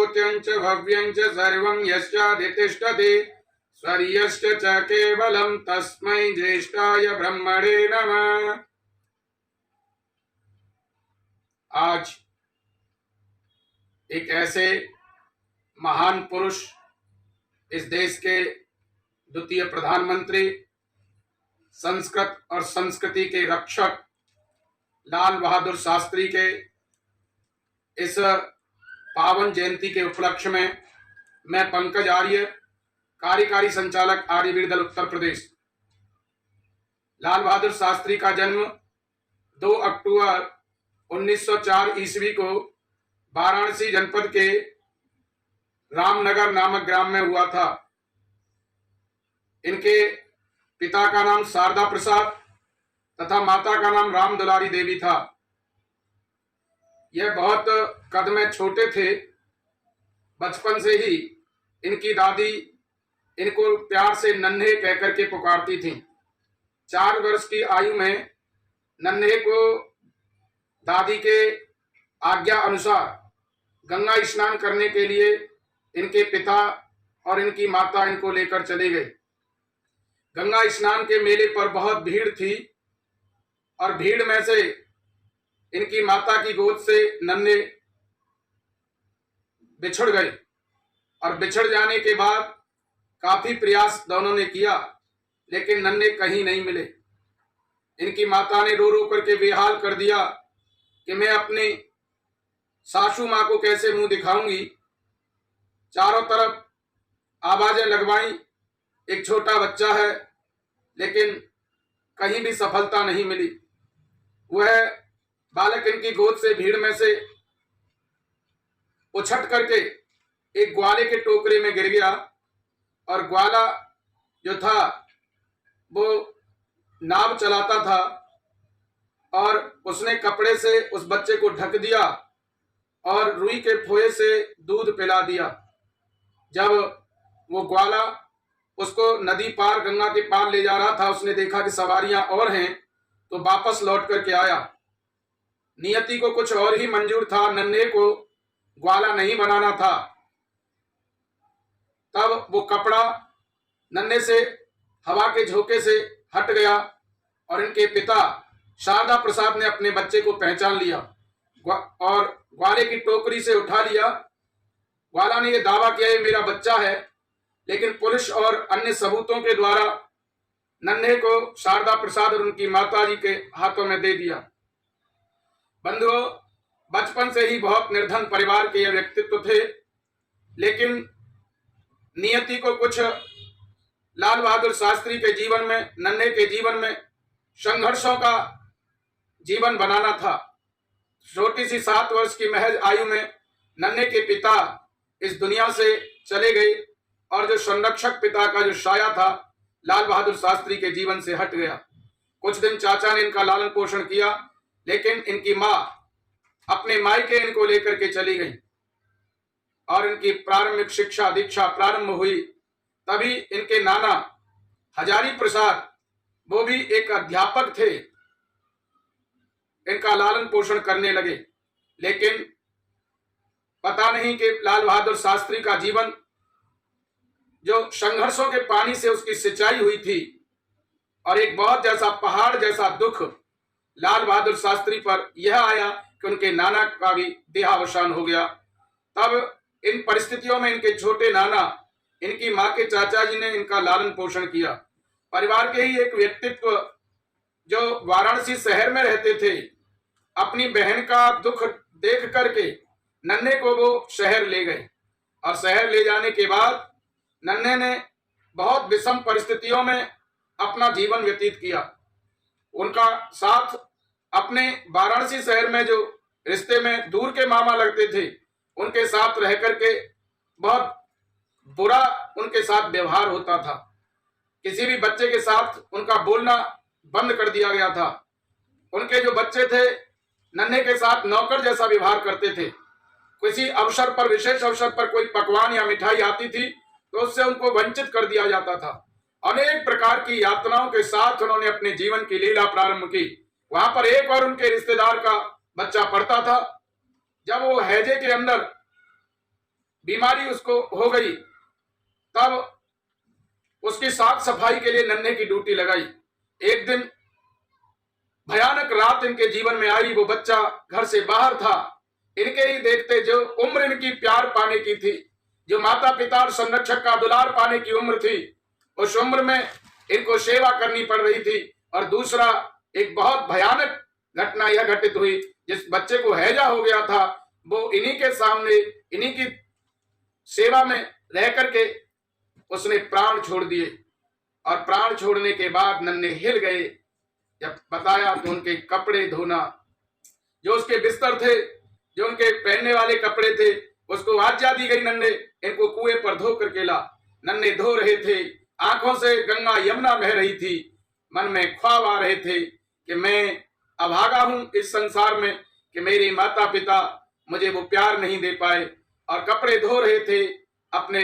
भूत्यं च भव्यं च सर्वं यस्याधितिष्ठति स्वर्यश्च च केवलं तस्मै ज्येष्ठाय ब्रह्मणे नमः। आज एक ऐसे महान पुरुष, इस देश के द्वितीय प्रधानमंत्री, संस्कृत और संस्कृति के रक्षक लाल बहादुर शास्त्री के इस पावन जयंती के उपलक्ष्य में मैं पंकज आर्य, कार्यकारी संचालक आर्यवीर दल उत्तर प्रदेश। लाल बहादुर शास्त्री का जन्म 2 अक्टूबर 1904 ईस्वी को वाराणसी जनपद के रामनगर नामक ग्राम में हुआ था। इनके पिता का नाम शारदा प्रसाद तथा माता का नाम राम दुलारी देवी था। यह बहुत कद में छोटे थे। बचपन से ही इनकी दादी इनको प्यार से नन्हे कहकर के पुकारती थी। 4 वर्ष की आयु में नन्हे को दादी के आज्ञा अनुसार गंगा स्नान करने के लिए इनके पिता और इनकी माता इनको लेकर चले गए। गंगा स्नान के मेले पर बहुत भीड़ थी और भीड़ में से इनकी माता की गोद से नन्हे बिछुड़ गए और बिछड़ जाने के बाद काफी प्रयास दोनों ने किया, लेकिन नन्हे कहीं नहीं मिले। इनकी माता ने रो रो करके बेहाल कर दिया कि मैं अपनी सासू माँ को कैसे मुंह दिखाऊंगी। चारों तरफ आवाजें लगवाई, एक छोटा बच्चा है, लेकिन कहीं भी सफलता नहीं मिली। वह बालक इनकी गोद से भीड़ में से उछट करके एक ग्वाले के टोकरे में गिर गया और ग्वाला जो था वो नाव चलाता था और उसने कपड़े से उस बच्चे को ढक दिया और रुई के फोए से दूध पिला दिया। जब वो ग्वाला उसको नदी पार गंगा के पार ले जा रहा था, उसने देखा कि सवारियां और हैं, तो वापस लौट करके आया। नियति को कुछ और ही मंजूर था, नन्हे को ग्वाला नहीं बनाना था। तब वो कपड़ा नन्हे से हवा के झोंके से हट गया और इनके पिता शारदा प्रसाद ने अपने बच्चे को पहचान लिया और ग्वाले की टोकरी से उठा लिया। ग्वाला ने यह दावा किया ये मेरा बच्चा है, लेकिन पुलिस और अन्य सबूतों के द्वारा नन्हे को शारदा प्रसाद और उनकी माता जी के हाथों में दे दिया। बंधुओं, बचपन से ही बहुत निर्धन परिवार के ये व्यक्तित्व थे, लेकिन नियति को कुछ लाल बहादुर शास्त्री के जीवन में, नन्हे के जीवन में संघर्षों का जीवन बनाना था। छोटी सी 7 वर्ष की महज आयु में नन्हे के पिता इस दुनिया से चले गए और जो संरक्षक पिता का जो साया था लाल बहादुर शास्त्री के जीवन से हट गया। कुछ दिन चाचा ने इनका लालन पोषण किया, लेकिन इनकी माँ अपने मायके इनको लेकर के चली गई और इनकी प्रारंभिक शिक्षा दीक्षा प्रारंभ हुई। तभी इनके नाना हजारी प्रसाद, वो भी एक अध्यापक थे, इनका लालन पोषण करने लगे। लेकिन पता नहीं कि लाल बहादुर शास्त्री का जीवन जो संघर्षों के पानी से उसकी सिंचाई हुई थी और एक बहुत जैसा पहाड़ जैसा दुख लाल बहादुर शास्त्री पर यह आया कि उनके नाना का भी देहावसान हो गया। तब इन परिस्थितियों में इनके छोटे नाना, इनकी माँ के चाचा जी ने इनका लालन पोषण किया। परिवार के ही एक व्यक्तित्व जो वाराणसी शहर में रहते थे, अपनी बहन का दुख देख करके नन्हे को वो शहर ले गए और शहर ले जाने के बाद नन्हे ने बहुत विषम परिस्थितियों में अपना जीवन व्यतीत किया। उनका साथ अपने वाराणसी शहर में जो रिश्ते में दूर के मामा लगते थे, उनके साथ रह करके बहुत बुरा उनके साथ व्यवहार होता था। किसी भी बच्चे के साथ उनका बोलना बंद कर दिया गया था। उनके जो बच्चे थे नन्हे के साथ नौकर जैसा व्यवहार करते थे। किसी अवसर पर, विशेष अवसर पर कोई पकवान या मिठाई आती थी तो उससे उनको वंचित कर दिया जाता था। अनेक प्रकार की यातनाओं के साथ उन्होंने अपने जीवन की लीला प्रारंभ की। वहां पर एक और उनके रिश्तेदार का बच्चा पढ़ता था। जब वो हैजे के अंदर बीमारी उसको हो गई, तब उसकी साफ सफाई के लिए नन्हे की ड्यूटी लगाई। एक दिन भयानक रात इनके जीवन में आई। वो बच्चा घर से बाहर था, इनके ही देखते, जो उम्र इनकी प्यार पाने की थी, जो माता पिता और संरक्षक का दुलार पाने की उम्र थी, उस उम्र में इनको सेवा करनी पड़ रही थी। और दूसरा, एक बहुत भयानक घटना यह घटित हुई, जिस बच्चे को हैजा हो गया था, वो इन्हीं के सामने, इन्हीं की सेवा में रह करके उसने प्राण छोड़ दिए। और प्राण छोड़ने के बाद नन्हे हिल गए। जब बताया तो उनके कपड़े धोना, जो उसके बिस्तर थे, जो उनके पहनने वाले कपड़े थे, उसको आज्ञा दी गई, नन्हे इनको कुएं पर धो करके ला। नन्हे धो रहे थे, आंखों से गंगा यमुना बह रही थी, मन में ख्वाब आ रहे थे कि मैं अभागा हूं इस संसार में, कि मेरे माता पिता मुझे वो प्यार नहीं दे पाए। और कपड़े धो रहे थे, अपने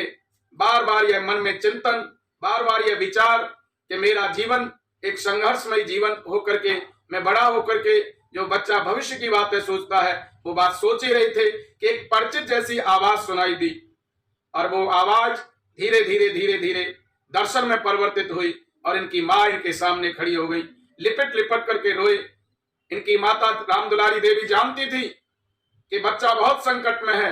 बार बार यह मन में चिंतन, बार बार यह विचार कि मेरा जीवन एक संघर्षमय जीवन होकर के, मैं बड़ा होकर के जो बच्चा भविष्य की बातें सोचता है, वो बात सोच ही रहे थे कि एक परिचित जैसी आवाज सुनाई दी। और वो आवाज धीरे धीरे धीरे धीरे दर्शन में परिवर्तित हुई और इनकी माँ इनके सामने खड़ी हो गई, लिपट लिपट करके रोए। इनकी माता राम दुलारी देवी जानती थी कि बच्चा बहुत संकट में है,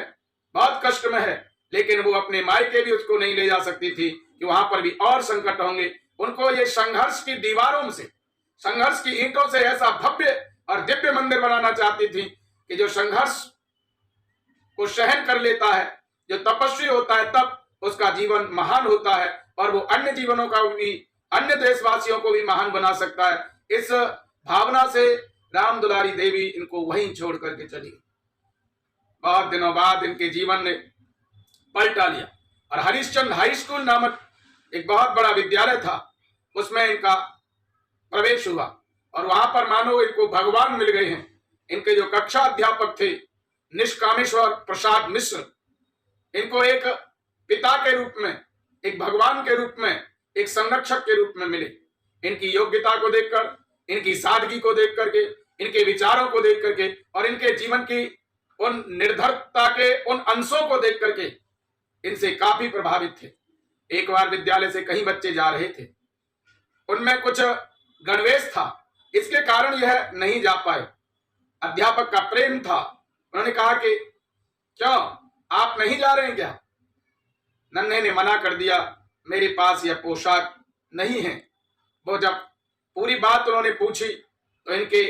बहुत कष्ट में है, लेकिन वो अपने मायके भी उसको नहीं ले जा सकती थी कि वहां पर भी और संकट होंगे। उनको ये संघर्ष की दीवारों से, संघर्ष की ईंटों से ऐसा भव्य और दिव्य मंदिर बनाना चाहती थी कि जो संघर्ष को सहन कर लेता है, जो तपस्वी होता है, तब उसका जीवन महान होता है और वो अन्य जीवनों का भी, अन्य देशवासियों को भी महान बना सकता है। इस भावना से राम दुलारी देवी इनको वहीं छोड़ करके चली। बहुत दिनों बाद इनके जीवन ने पलटा लिया और हरिश्चंद्र हाई स्कूल नामक एक बहुत बड़ा विद्यालय था, उसमें इनका प्रवेश हुआ। और वहां पर मानो इनको भगवान मिल गए हैं। इनके जो कक्षा अध्यापक थे निष्कामेश्वर प्रसाद मिश्र, इनको एक पिता के रूप में, एक भगवान के रूप में, एक संरक्षक के रूप में मिले। इनकी योग्यता को देखकर, इनकी सादगी को देख करके, इनके विचारों को देख करके और इनके जीवन की उन निर्धरता के उन अंशों को देख करके इनसे काफी प्रभावित थे। एक बार विद्यालय से कहीं बच्चे जा रहे थे, उनमें कुछ गणवेश था, इसके कारण यह नहीं जा पाए। अध्यापक का प्रेम था, उन्होंने कहा कि क्यों आप नहीं जा रहे हैं क्या? नन्हे ने मना कर दिया, मेरे पास यह पोशाक नहीं है। वो जब पूरी बात उन्होंने पूछी तो इनके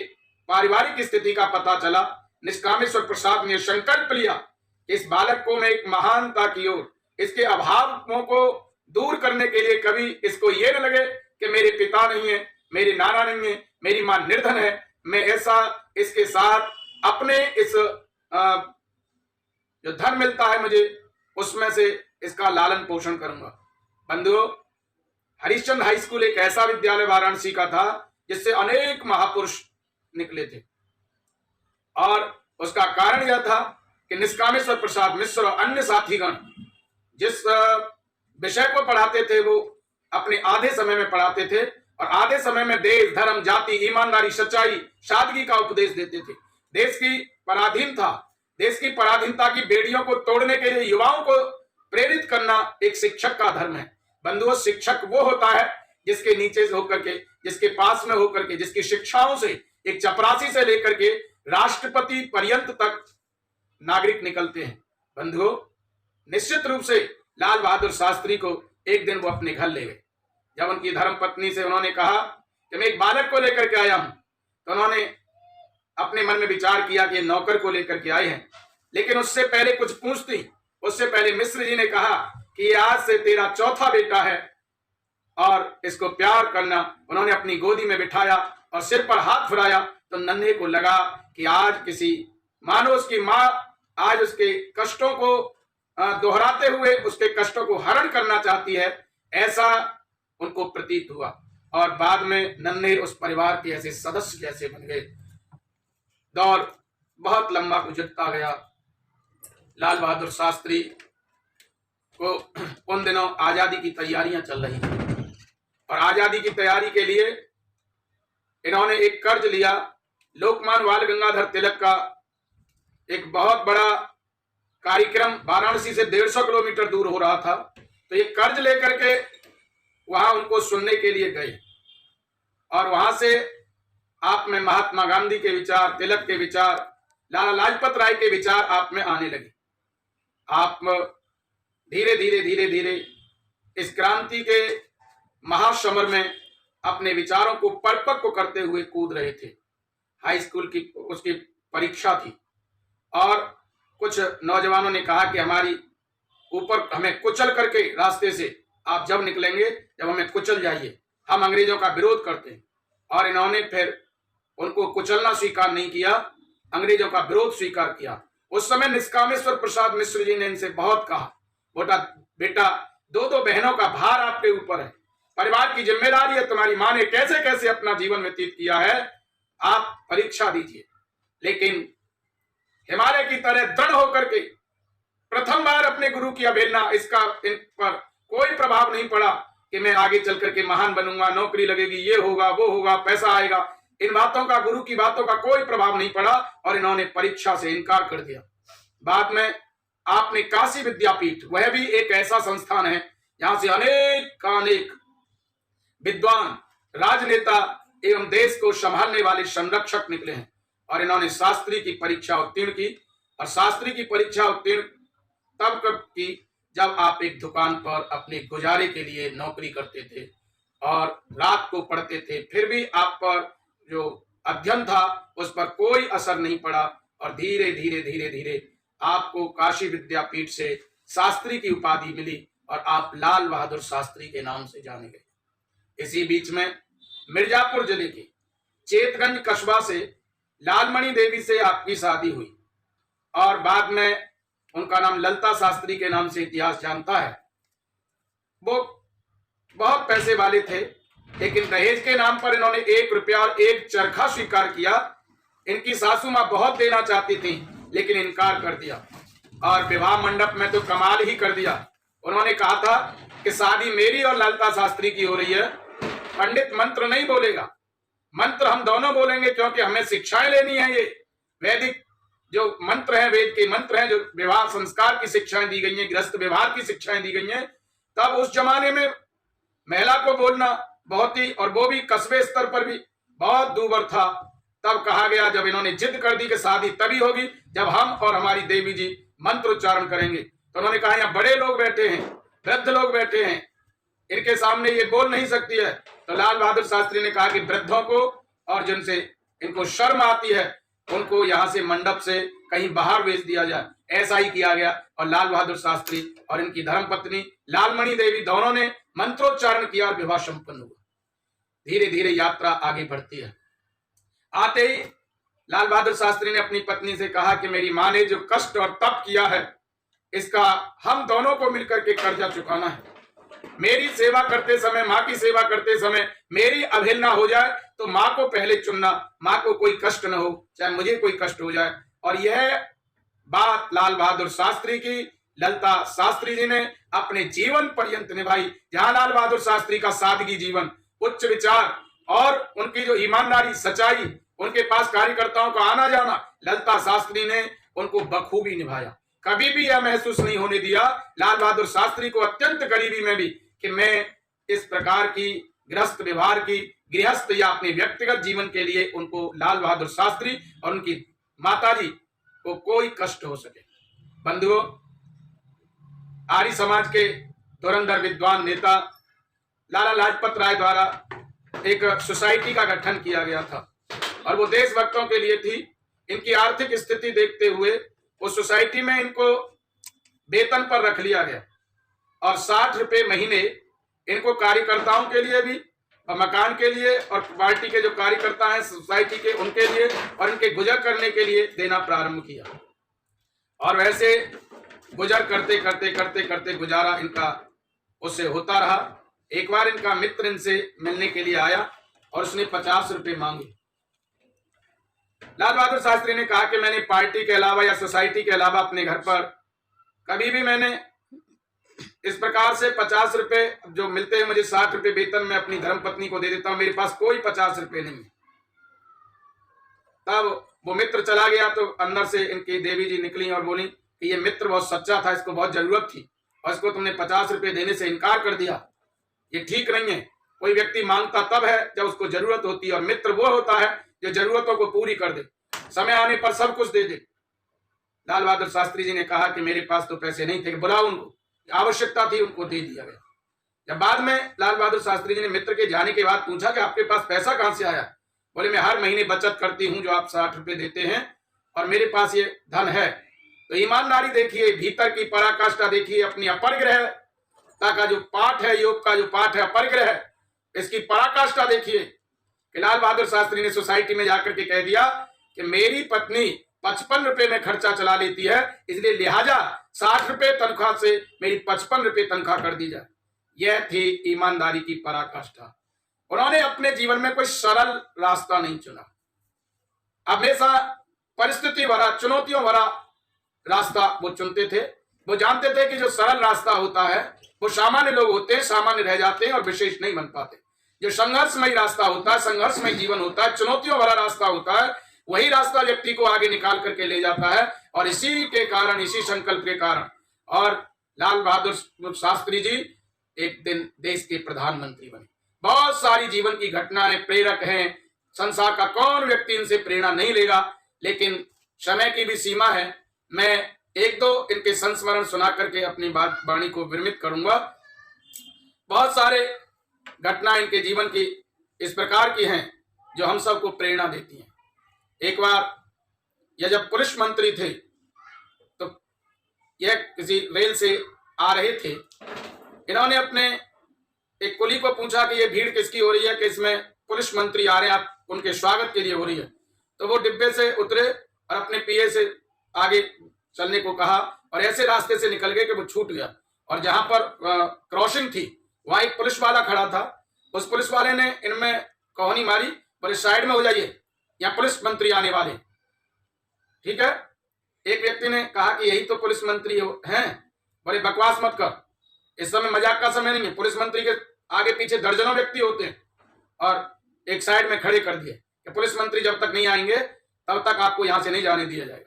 पारिवारिक स्थिति का पता चला। निष्कामेश्वर प्रसाद ने संकल्प लिया, इस बालक को मैं एक महानता की ओर, इसके अभावों को दूर करने के लिए, कभी इसको ये न लगे कि मेरे पिता नहीं है, मेरे नाना नहीं है, मेरी मां निर्धन है, मैं ऐसा इसके साथ अपने इस जो धन मिलता है मुझे, उसमें से इसका लालन पोषण करूंगा। बंधुओं, हरिश्चंद्र हाई स्कूल एक ऐसा विद्यालय वाराणसी का था जिससे अनेक महापुरुष निकले थे। और उसका कारण यह था कि निष्कामेश्वर प्रसाद मिश्र और अन्य साथीगण जिस विषय को पढ़ाते थे, वो अपने आधे समय में पढ़ाते थे और आधे समय में देश, धर्म, जाति, ईमानदारी, सच्चाई, सादगी का उपदेश देते थे। देश की पराधीन था, देश की पराधीनता की बेड़ियों को तोड़ने के लिए युवाओं को प्रेरित करना एक शिक्षक का धर्म है। बंधुओं, शिक्षक वो होता है जिसके नीचे से होकर के, जिसके पास में होकर के, जिसकी शिक्षाओं से, एक चपरासी से लेकर के राष्ट्रपति पर्यंत तक नागरिक निकलते हैं। बंधुओं, निश्चित रूप से लाल बहादुर शास्त्री को एक दिन वो अपने घर ले गए। जब उनकी धर्मपत्नी से उन्होंने कहा कि मैं एक बालक को लेकर के आया हूं, तो उन्होंने अपने मन में विचार किया कि नौकर को लेकर के आए हैं। लेकिन उससे पहले कुछ पूछती, उससे पहले मिश्र जी ने कहा कि आज से तेरा चौथा बेटा है और इसको प्यार करना। उन्होंने अपनी गोदी में बिठाया और सिर पर हाथ फिराया तो नन्हे को लगा कि आज किसी, मानो उसकी माँ आज उसके कष्टों को दोहराते हुए उसके कष्टों को हरण करना चाहती है, ऐसा उनको प्रतीत हुआ। और बाद में नन्हे उस परिवार के ऐसे सदस्य जैसे बन गए। दौर बहुत लंबा गुजरता गया। लाल बहादुर शास्त्री को उन दिनों आजादी की तैयारियां चल रही थी और आजादी की तैयारी के लिए इन्होंने एक कर्ज लिया। लोकमान्य बाल गंगाधर तिलक का एक बहुत बड़ा कार्यक्रम वाराणसी से 150 किलोमीटर दूर हो रहा था, तो ये कर्ज लेकर के वहां उनको सुनने के लिए गए और वहां से आप में महात्मा गांधी के विचार, तिलक के विचार, लाला लाजपत राय के विचार आप में आने लगे। आप धीरे धीरे धीरे धीरे इस क्रांति के महासमर में अपने विचारों को परिपक्व करते हुए कूद रहे थे। हाई स्कूल की उसकी परीक्षा थी और कुछ नौजवानों ने कहा कि हमारी ऊपर हमें कुचल करके रास्ते से आप जब निकलेंगे, जब हमें कुचल जाइए, हम अंग्रेजों का विरोध करते हैं। और इन्होंने फिर उनको कुचलना स्वीकार नहीं किया, अंग्रेजों का विरोध स्वीकार किया। उस समय निष्कामेश्वर प्रसाद मिश्र जी ने इनसे बहुत कहा, बेटा 2 बहनों का भार आपके ऊपर है, परिवार की जिम्मेदारी है, तुम्हारी मां ने कैसे कैसे अपना जीवन व्यतीत किया है, आप परीक्षा दीजिए। लेकिन हिमालय की तरह दृढ़ होकर के प्रथम बार अपने गुरु की अवहेलना, इसका इन पर कोई प्रभाव नहीं पड़ा कि मैं आगे चल करके महान बनूंगा, नौकरी लगेगी, ये होगा, वो होगा, पैसा आएगा। इन बातों का, गुरु की बातों का कोई प्रभाव नहीं पड़ा और इन्होंने परीक्षा से इनकार कर दिया। बाद में आपने काशी विद्यापीठ, वह भी एक ऐसा संस्थान है जहां से अनेक विद्वान, राजनेता एवं देश को संभालने वाले संरक्षक निकले हैं। और इन्होंने शास्त्री की परीक्षा उत्तीर्ण की। और शास्त्री की परीक्षा उत्तीर्ण तब की जब आप एक दुकान पर अपने गुजारे के लिए नौकरी करते थे और रात को पढ़ते थे, फिर भी आप पर जो अध्ययन था उस पर कोई असर नहीं पड़ा और धीरे धीरे धीरे धीरे आपको काशी विद्यापीठ से शास्त्री की उपाधि मिली और आप लाल बहादुर शास्त्री के नाम से जाने गए। इसी बीच में मिर्जापुर जिले के चेतगंज कस्बा से लालमणि देवी से आपकी शादी हुई और बाद में उनका नाम ललता शास्त्री के नाम से इतिहास जानता है। वो बहुत पैसे वाले थे, लेकिन दहेज के नाम पर इन्होंने 1 रुपया और 1 चरखा स्वीकार किया। इनकी सासू मां बहुत देना चाहती थी लेकिन इनकार कर दिया और विवाह मंडप में तो कमाल ही कर दिया। उन्होंने कहा था कि शादी मेरी और ललता शास्त्री की हो रही है, पंडित मंत्र नहीं बोलेगा, मंत्र हम दोनों बोलेंगे क्योंकि हमें शिक्षाएं लेनी है। ये वैदिक जो मंत्र हैं, वेद के मंत्र हैं, जो विवाह संस्कार की शिक्षाएं दी गई हैं, गृहस्थ व्यवहार की शिक्षाएं दी गई हैं। तब उस जमाने में महिला को बोलना बहुत ही, और वो भी कस्बे स्तर पर भी बहुत दूभर था। तब कहा गया, जब इन्होंने जिद कर दी कि शादी तभी होगी जब हम और हमारी देवी जी मंत्र उच्चारण करेंगे, तो उन्होंने कहा यहाँ बड़े लोग बैठे हैं, वृद्ध लोग बैठे हैं, इनके सामने ये बोल नहीं सकती है। तो लाल बहादुर शास्त्री ने कहा कि वृद्धों को और जिनसे इनको शर्म आती है उनको यहाँ से मंडप से कहीं बाहर भेज दिया जाए। ऐसा ही किया गया और लाल बहादुर शास्त्री और इनकी धर्मपत्नी लालमणि देवी दोनों ने मंत्रोच्चारण किया और विवाह संपन्न हुआ। धीरे धीरे यात्रा आगे बढ़ती है। आते ही लाल बहादुर शास्त्री ने अपनी पत्नी से कहा कि मेरी मां ने जो कष्ट और तप किया है, इसका हम दोनों को मिलकर के कर्जा चुकाना है। मेरी सेवा करते समय, मां की सेवा करते समय मेरी अवहेलना हो जाए तो मां को पहले चुनना, मां को कोई कष्ट न हो, चाहे मुझे कोई कष्ट हो जाए। और यह बात लाल बहादुर शास्त्री की ललता शास्त्री जी ने अपने जीवन पर्यंत निभाई। जहां लाल बहादुर शास्त्री का सादगी जीवन, उच्च विचार और उनकी जो ईमानदारी, सच्चाई, उनके पास कार्यकर्ताओं का आना जाना, ललता शास्त्री ने उनको बखूबी निभाया। कभी भी यह महसूस नहीं होने दिया लाल बहादुर शास्त्री को अत्यंत गरीबी में भी कि मैं इस प्रकार की गृहस्थ व्यवहार की, गृहस्थ या अपने व्यक्तिगत जीवन के लिए उनको लाल बहादुर शास्त्री और उनकी माताजी को कोई कष्ट हो सके। बंधुओं, आर्य समाज के धुरंधर विद्वान नेता लाला लाजपत राय द्वारा एक सोसाइटी का गठन किया गया था और वो देशभक्तों के लिए थी। इनकी आर्थिक स्थिति देखते हुए उस सोसाइटी में इनको वेतन पर रख लिया गया और 60 रुपए महीने इनको कार्यकर्ताओं के लिए भी और मकान के लिए और पार्टी के जो कार्यकर्ता हैं सोसाइटी के, उनके लिए और इनके गुजर करने के लिए देना प्रारंभ किया। और वैसे गुजर करते करते करते करते गुजारा इनका उससे होता रहा। एक बार इनका मित्र इनसे मिलने के लिए आया और उसने 50 रुपए मांगे। लाल बहादुर शास्त्री ने कहा कि मैंने पार्टी के अलावा या सोसाइटी के अलावा अपने घर पर कभी भी मैंने इस प्रकार से 50 रुपए जो मिलते हैं मुझे, 60 रुपए वेतन मैं अपनी धर्मपत्नी को दे देता हूं, मेरे पास कोई 50 रुपए नहीं है। तब वो मित्र चला गया तो अंदर से इनकी देवी जी निकली और बोली कि ये मित्र बहुत सच्चा था, इसको बहुत जरूरत थी और इसको तुमने 50 रुपये देने से इनकार कर दिया, ये ठीक नहीं है। कोई व्यक्ति मांगता तब है जब उसको जरूरत होती है, और मित्र वो होता है जो जरूरतों को पूरी कर दे, समय आने पर सब कुछ दे दे। लाल बहादुर शास्त्री जी ने कहा कि मेरे पास तो पैसे नहीं थे, बुलाओ उनको, आवश्यकता थी, उनको दे दिया गया। जब बाद में लाल बहादुर शास्त्री जी ने मित्र के जाने के बाद पूछा कि आपके पास पैसा कहां से आया, बोले मैं हर महीने बचत करती हूं जो आप 60 रुपये देते हैं और मेरे पास ये धन है। तो ईमानदारी देखिए, भीतर की पराकाष्ठा देखिए, अपनी अपरिग्रहता का जो पाठ है, योग का जो पाठ है अपरिग्रह, इसकी पराकाष्ठा देखिए कि लाल बहादुर शास्त्री ने सोसाइटी में जाकर के कह दिया कि मेरी पत्नी 55 रुपए में खर्चा चला लेती है, इसलिए लिहाजा 60 रुपए तनख्वाह से मेरी 55 रुपए तनख्वाह कर दी जाए। यह थी ईमानदारी की पराकाष्ठा। उन्होंने अपने जीवन में कोई सरल रास्ता नहीं चुना, हमेशा परिस्थिति भरा, चुनौतियों भरा रास्ता वो चुनते थे। वो जानते थे कि जो सरल रास्ता होता है वो सामान्य लोग होते हैं, सामान्य रह जाते हैं और विशेष नहीं बन पाते। जो संघर्षमय रास्ता होता है, संघर्षमय जीवन होता है, चुनौतियों भरा रास्ता होता है, वही रास्ता व्यक्ति को आगे निकाल करके ले जाता है। और इसी के कारण, इसी संकल्प के कारण, और लाल बहादुर शास्त्री जी एक दिन देश के प्रधानमंत्री बने। बहुत सारी जीवन की घटनाएं प्रेरक हैं, संसार का कौन व्यक्ति इनसे प्रेरणा नहीं लेगा, लेकिन समय की भी सीमा है। मैं एक दो इनके संस्मरण सुना करके अपनी बात वाणी को विरमित करूंगा। बहुत सारे घटनाएं इनके जीवन की इस प्रकार की हैं जो हम सबको प्रेरणा देती हैं। एक बार यह जब पुलिस मंत्री थे तो यह किसी रेल से आ रहे थे, इन्होंने अपने एक कुली को पूछा कि ये भीड़ किसकी हो रही है, कि इसमें पुलिस मंत्री आ रहे हैं, आप उनके स्वागत के लिए हो रही है। तो वो डिब्बे से उतरे और अपने पीए से आगे चलने को कहा और ऐसे रास्ते से निकल गए कि वो छूट गया। और जहां पर क्रॉसिंग थी वहां एक पुलिस वाला खड़ा था। उस पुलिस वाले ने इनमें कहानी मारी, बोले साइड में हो जाइए, यहाँ पुलिस मंत्री आने वाले। ठीक है, एक व्यक्ति ने कहा कि यही तो पुलिस मंत्री हैं। बोले बकवास मत कर, इस समय मजाक का समय नहीं है। पुलिस मंत्री के आगे पीछे दर्जनों व्यक्ति होते हैं और एक साइड में खड़े कर दिए कि पुलिस मंत्री जब तक नहीं आएंगे तब तक आपको यहां से नहीं जाने दिया जाएगा।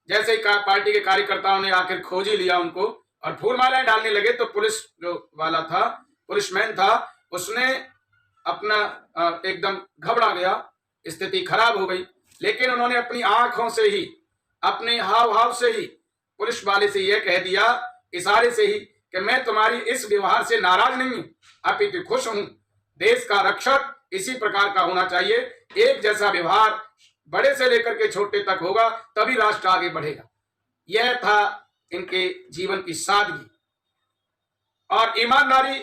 जैसे ही पार्टी के कार्यकर्ताओं ने आखिर खोज ही लिया उनको और फूल मालाएं डालने लगे, तो पुलिस जो वाला था, पुलिसमैन था, उसने अपना एकदम घबरा गया, स्थिति खराब हो गई। लेकिन उन्होंने अपनी आंखों से ही, अपने हाव भाव से ही पुलिस वाले से यह कह दिया, इशारे से ही, कि मैं तुम्हारी इस व्यवहार से नाराज नहीं हूं, अपितु खुश हूं। देश का रक्षक इसी प्रकार का होना चाहिए, एक जैसा व्यवहार बड़े से लेकर के छोटे तक होगा, तभी राष्ट्र आगे बढ़ेगा। यह था इनके जीवन की सादगी और ईमानदारी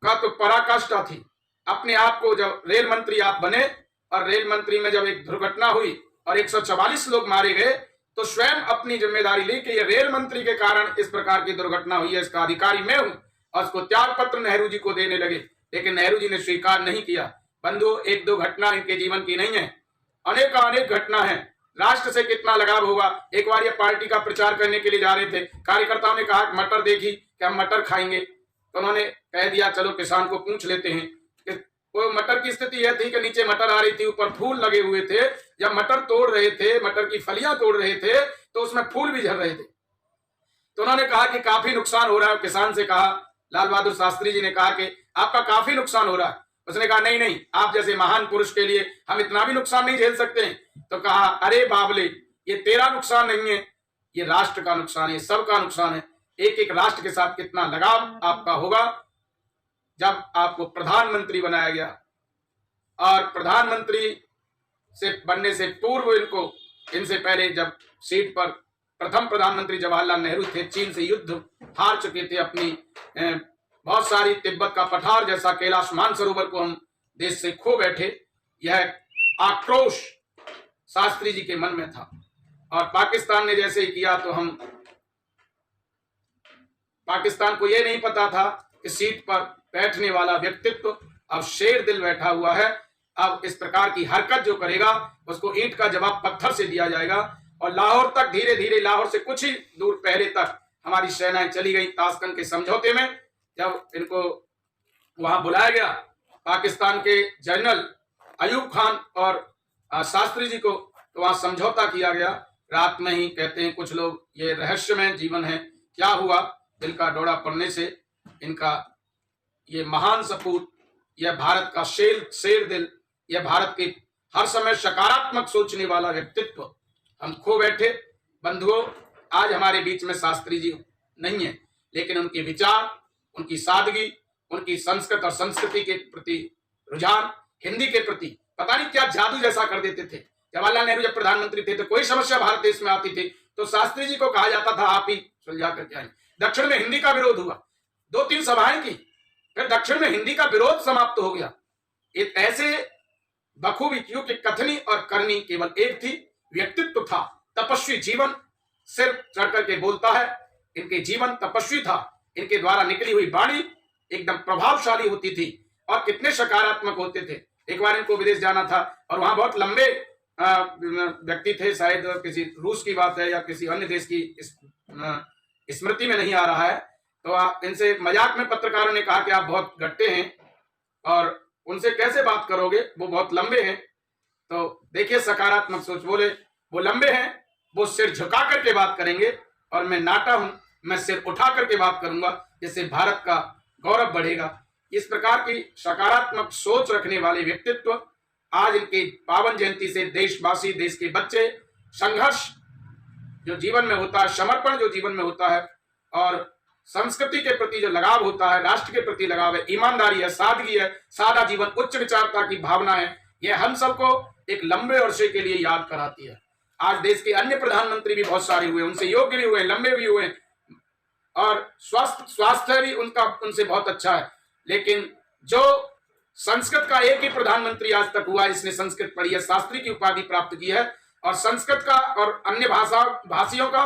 का तो पराकाष्ठा थी। अपने आप को जब रेल मंत्री आप बने और रेल मंत्री में जब एक दुर्घटना हुई और 144 लोग मारे गए, तो स्वयं अपनी जिम्मेदारी ली कि ये रेल मंत्री के कारण इस प्रकार की दुर्घटना हुई है, इसका अधिकारी मैं हूं, और उसको त्याग पत्र नेहरू जी को देने लगे। लेकिन नेहरू जी ने स्वीकार नहीं किया। बंधु, एक दो घटना इनके जीवन की नहीं है, अनेक घटना है। राष्ट्र से कितना लगाव होगा। एक बार ये पार्टी का प्रचार करने के लिए जा रहे थे, कार्यकर्ताओं ने कहा मटर देखी कि हम मटर खाएंगे, तो उन्होंने कह दिया चलो किसान को पूछ लेते हैं। वो मटर की स्थिति यह थी कि नीचे मटर आ रही थी, ऊपर फूल लगे हुए थे। जब मटर तोड़ रहे थे, मटर की फलियां तोड़ रहे थे, तो उसमें फूल भी झड़ रहे थे। तो उन्होंने कहा कि काफी नुकसान हो रहा है। किसान से कहा, लाल बहादुर शास्त्री जी ने कहा कि आपका काफी नुकसान हो रहा है। उसने कहा नहीं नहीं, आप जैसे महान पुरुष के लिए हम इतना भी नुकसान नहीं झेल सकते। तो कहा अरे बाबले, ये तेरा नुकसान नहीं है, ये राष्ट्र का नुकसान है, सबका नुकसान है। एक एक राष्ट्र के साथ कितना लगाव आपका होगा। जब आपको प्रधानमंत्री बनाया गया और प्रधानमंत्री से बनने से पूर्व इनसे पहले जब सीट पर प्रथम प्रधानमंत्री जवाहरलाल नेहरू थे, चीन से युद्ध हार चुके थे, अपनी बहुत सारी तिब्बत का पठार जैसा कैलाश मानसरोवर को हम देश से खो बैठे। यह आक्रोश शास्त्री जी के मन में था और पाकिस्तान ने जैसे ही किया, तो हम पाकिस्तान को यह नहीं पता था कि सीट पर बैठने वाला व्यक्तित्व अब शेर दिल बैठा हुआ है। अब इस प्रकार की हरकत जो करेगा उसको ईंट का जवाब पत्थर से दिया जाएगा। और लाहौर तक, धीरे धीरे लाहौर से कुछ ही दूर पहले तक हमारी सेनाएं चली गई। ताशकंद के समझौते में जब इनको वहां बुलाया गया, पाकिस्तान के जनरल अयूब खान और शास्त्री जी को, तो वहां समझौता किया गया। रात में ही कहते हैं कुछ लोग ये रहस्यमय जीवन है, क्या हुआ दिल का दौरा पड़ने से इनका ये महान सपूत, यह भारत का शेर दिल, यह भारत के हर समय सकारात्मक सोचने वाला व्यक्तित्व हम खो बैठे। बंधुओं, आज हमारे बीच में शास्त्री जी नहीं है, लेकिन उनके विचार, उनकी सादगी, उनकी संस्कृत और संस्कृति के प्रति रुझान, हिंदी के प्रति पता नहीं क्या जादू जैसा कर देते थे। जवाहरलाल नेहरू जब प्रधानमंत्री थे तो कोई समस्या भारत देश में आती थी तो शास्त्री जी को कहा जाता था आप ही सुलझा करके आए। दक्षिण में हिंदी का विरोध हुआ, 2-3 सभाएं की, फिर दक्षिण में हिंदी का विरोध समाप्त हो गया। एक ऐसे बखूबी, क्योंकि कथनी और करनी केवल एक थी, व्यक्तित्व था, तपस्वी जीवन, सिर चढ़ करके बोलता है। इनके जीवन तपस्वी था, इनके द्वारा निकली हुई वाणी एकदम प्रभावशाली होती थी और कितने सकारात्मक होते थे। एक बार इनको विदेश जाना था और वहां बहुत लंबे व्यक्ति थे, शायद किसी रूस की बात है या किसी अन्य देश की स्मृति में नहीं आ रहा है, तो इनसे मजाक में पत्रकारों ने कहा कि आप बहुत गट्टे हैं और उनसे कैसे बात करोगे, वो बहुत लंबे हैं। तो देखिए सकारात्मक सोच, बोले वो लंबे हैं, वो सिर झुका करके बात करेंगे और मैं नाटा हूं, मैं सिर उठा करके बात करूंगा, जिससे भारत का गौरव बढ़ेगा। इस प्रकार की सकारात्मक सोच रखने वाले व्यक्तित्व आज इनके पावन जयंती से देशवासी, देश के बच्चे, संघर्ष जो जीवन में होता है, समर्पण जो जीवन में होता है और संस्कृति के प्रति जो लगाव होता है, राष्ट्र के प्रति लगाव है, ईमानदारी है, सादगी है, सादा जीवन, उच्च विचारता की भावना है, यह हम सबको एक लंबे अरसे के लिए याद कराती है। आज देश के अन्य प्रधानमंत्री भी बहुत सारे हुए, उनसे योग्य भी हुए, लंबे भी हुए और स्वास्थ्य भी उनसे बहुत अच्छा है, लेकिन जो संस्कृत का एक ही प्रधानमंत्री आज तक हुआ जिसने संस्कृत पढ़ी है, शास्त्री की उपाधि प्राप्त की है, और संस्कृत का और अन्य भाषियों का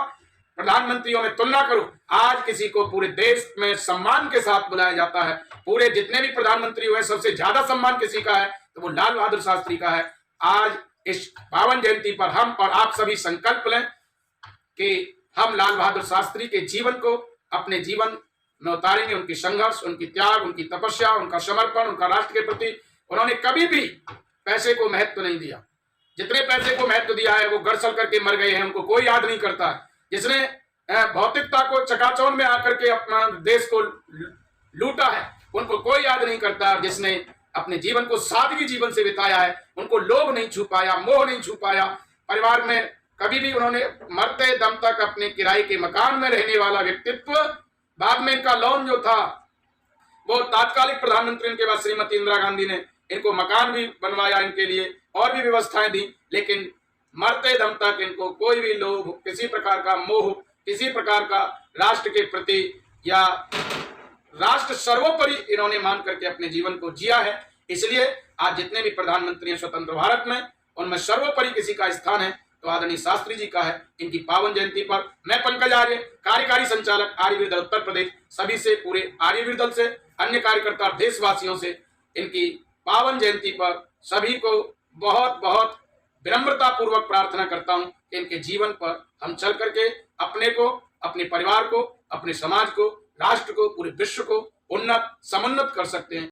प्रधानमंत्रियों में तुलना करो, आज किसी को पूरे देश में सम्मान के साथ बुलाया जाता है। पूरे जितने भी प्रधानमंत्री हुए सबसे ज्यादा सम्मान किसी का है तो वो लाल बहादुर शास्त्री का है। आज इस पावन जयंती पर हम और आप सभी संकल्प लें कि हम लाल बहादुर शास्त्री के जीवन को अपने जीवन में उतारेंगे। उनकी संघर्ष, उनकी त्याग, उनकी तपस्या, उनका समर्पण, उनका राष्ट्र के प्रति, उन्होंने कभी भी पैसे को महत्व नहीं दिया। जितने पैसे को महत्व दिया है वो गड़सल करके मर गए हैं, उनको कोई याद नहीं करता। जिसने भौतिकता को चकाचौंध में आकर के अपना देश को लूटा है उनको कोई याद नहीं करता। जिसने अपने जीवन को सादगी जीवन से बिताया है उनको लोभ नहीं छू पाया, मोह नहीं छू पाया। परिवार में कभी भी उन्होंने मरते दम तक अपने किराए के मकान में रहने वाला व्यक्तित्व, बाद में इनका लोन जो था वो तात्कालिक प्रधानमंत्री के बाद श्रीमती इंदिरा गांधी ने इनको मकान भी बनवाया, इनके लिए और भी व्यवस्थाएं दी, लेकिन मरते दम तक इनको कोई भी लोभ, किसी प्रकार का मोह, किसी प्रकार का राष्ट्र के प्रति या राष्ट्र सर्वोपरि इन्होंने मान करके अपने जीवन को जिया है। इसलिए आज जितने भी प्रधानमंत्री हैं स्वतंत्र भारत में, उनमें सर्वोपरि किसी का स्थान है तो आदरणीय शास्त्री जी का है। इनकी पावन जयंती पर मैं पंकज आर्य, कार्यकारी संचालक आर्यवीर दल उत्तर प्रदेश, सभी से, पूरे आर्यवीर दल से, अन्य कार्यकर्ता, देशवासियों से इनकी पावन जयंती पर सभी को बहुत बहुत विनम्रता पूर्वक प्रार्थना करता हूं कि इनके जीवन पर हम चल करके अपने को, अपने परिवार को, अपने समाज को, राष्ट्र को, पूरे विश्व को उन्नत समुन्नत कर सकते हैं।